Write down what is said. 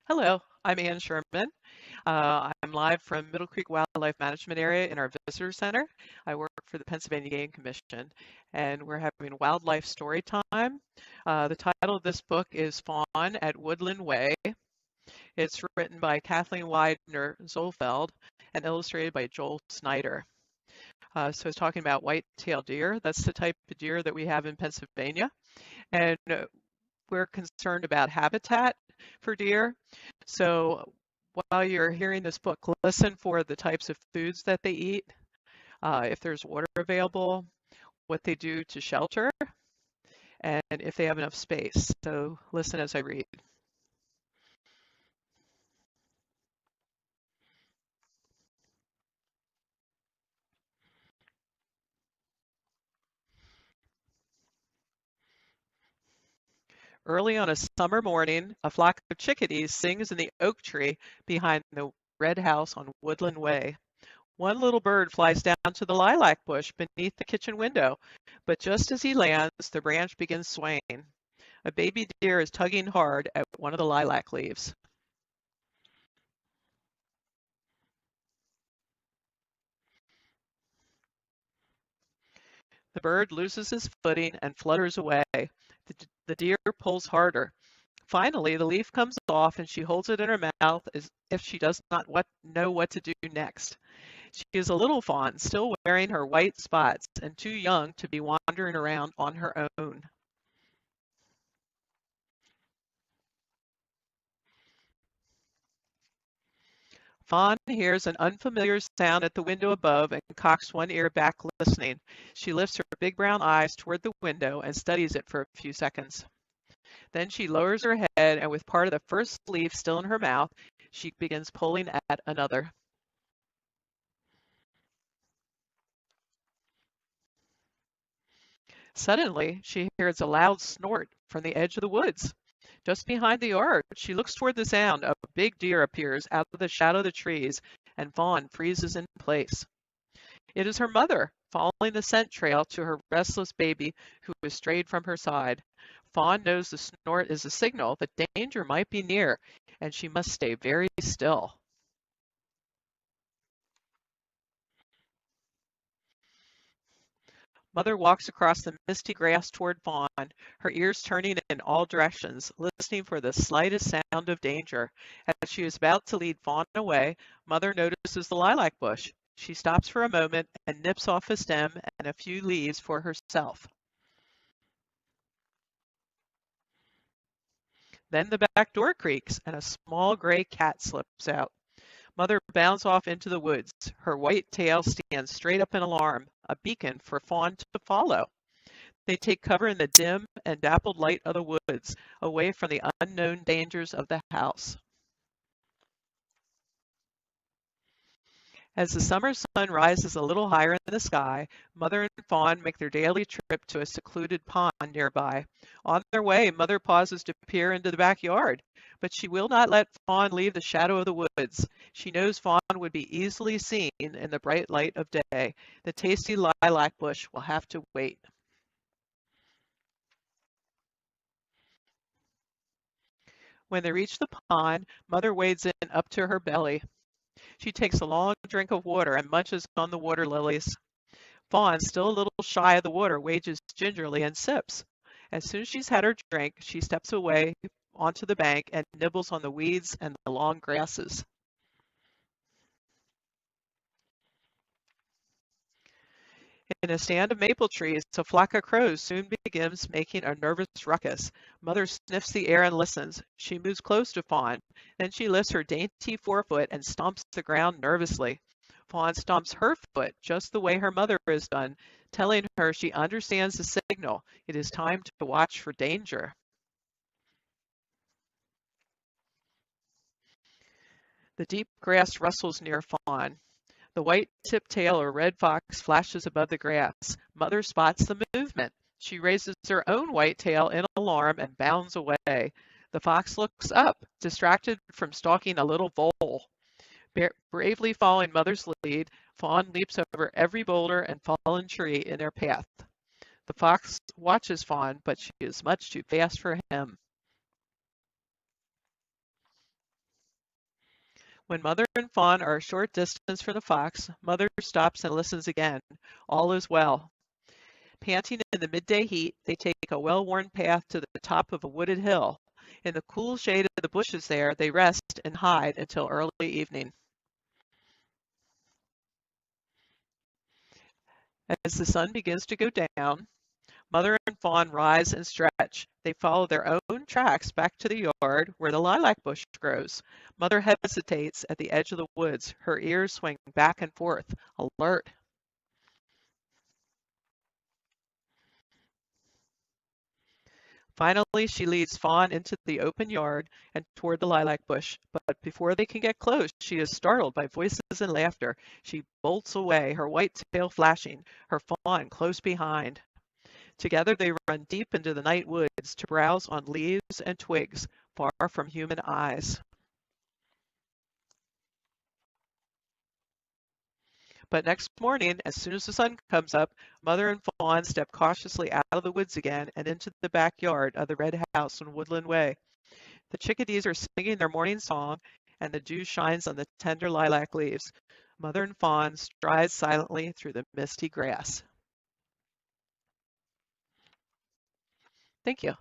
Hello, I'm Ann Sherman. I'm live from Middle Creek Wildlife Management Area in our visitor center. I work for the Pennsylvania Game Commission, and we're having wildlife story time. The title of this book is Fawn at Woodland Way. It's written by Kathleen Widener Zollfeld and illustrated by Joel Snyder. So it's talking about white-tailed deer. That's the type of deer that we have in Pennsylvania. And we're concerned about habitat for deer. So while you're hearing this book, listen for the types of foods that they eat, if there's water available, what they do to shelter, and if they have enough space. So listen as I read. Early on a summer morning, a flock of chickadees sings in the oak tree behind the red house on Woodland Way. One little bird flies down to the lilac bush beneath the kitchen window, but just as he lands, the branch begins swaying. A baby deer is tugging hard at one of the lilac leaves. The bird loses his footing and flutters away. The deer pulls harder. Finally, the leaf comes off and she holds it in her mouth as if she does not know what to do next. She is a little fawn, still wearing her white spots and too young to be wandering around on her own. Fawn hears an unfamiliar sound at the window above and cocks one ear back listening. She lifts her big brown eyes toward the window and studies it for a few seconds. Then she lowers her head and with part of the first leaf still in her mouth, she begins pulling at another. Suddenly, she hears a loud snort from the edge of the woods. Just behind the yard, she looks toward the sound. A big deer appears out of the shadow of the trees, and Fawn freezes in place. It is her mother, following the scent trail to her restless baby who has strayed from her side. Fawn knows the snort is a signal that danger might be near, and she must stay very still. Mother walks across the misty grass toward Fawn, her ears turning in all directions, listening for the slightest sound of danger. As she is about to lead Fawn away, Mother notices the lilac bush. She stops for a moment and nips off a stem and a few leaves for herself. Then the back door creaks and a small gray cat slips out. Mother bounds off into the woods. Her white tail stands straight up in alarm, a beacon for Fawn to follow. They take cover in the dim and dappled light of the woods, away from the unknown dangers of the house. As the summer sun rises a little higher in the sky, Mother and Fawn make their daily trip to a secluded pond nearby. On their way, Mother pauses to peer into the backyard, but she will not let Fawn leave the shadow of the woods. She knows Fawn would be easily seen in the bright light of day. The tasty lilac bush will have to wait. When they reach the pond, Mother wades in up to her belly. She takes a long drink of water and munches on the water lilies. Fawn, still a little shy of the water, wages gingerly and sips. As soon as she's had her drink, she steps away onto the bank and nibbles on the weeds and the long grasses. In a stand of maple trees, a flock of crows soon begins making a nervous ruckus. Mother sniffs the air and listens. She moves close to Fawn. Then she lifts her dainty forefoot and stomps the ground nervously. Fawn stomps her foot just the way her mother has done, telling her she understands the signal. It is time to watch for danger. The deep grass rustles near Fawn. The white-tipped tail of a red fox flashes above the grass. Mother spots the movement. She raises her own white tail in alarm and bounds away. The fox looks up, distracted from stalking a little vole. Bravely following Mother's lead, Fawn leaps over every boulder and fallen tree in their path. The fox watches Fawn, but she is much too fast for him. When Mother and Fawn are a short distance from the fox, Mother stops and listens again. All is well. Panting in the midday heat, they take a well-worn path to the top of a wooded hill. In the cool shade of the bushes there, they rest and hide until early evening. As the sun begins to go down, Mother and Fawn rise and stretch. They follow their own tracks back to the yard where the lilac bush grows. Mother hesitates at the edge of the woods. Her ears swing back and forth, alert. Finally, she leads Fawn into the open yard and toward the lilac bush. But before they can get close, she is startled by voices and laughter. She bolts away, her white tail flashing, her fawn close behind. Together they run deep into the night woods to browse on leaves and twigs, far from human eyes. But next morning, as soon as the sun comes up, Mother and Fawn step cautiously out of the woods again and into the backyard of the red house on Woodland Way. The chickadees are singing their morning song, and the dew shines on the tender lilac leaves. Mother and Fawn stride silently through the misty grass. Thank you.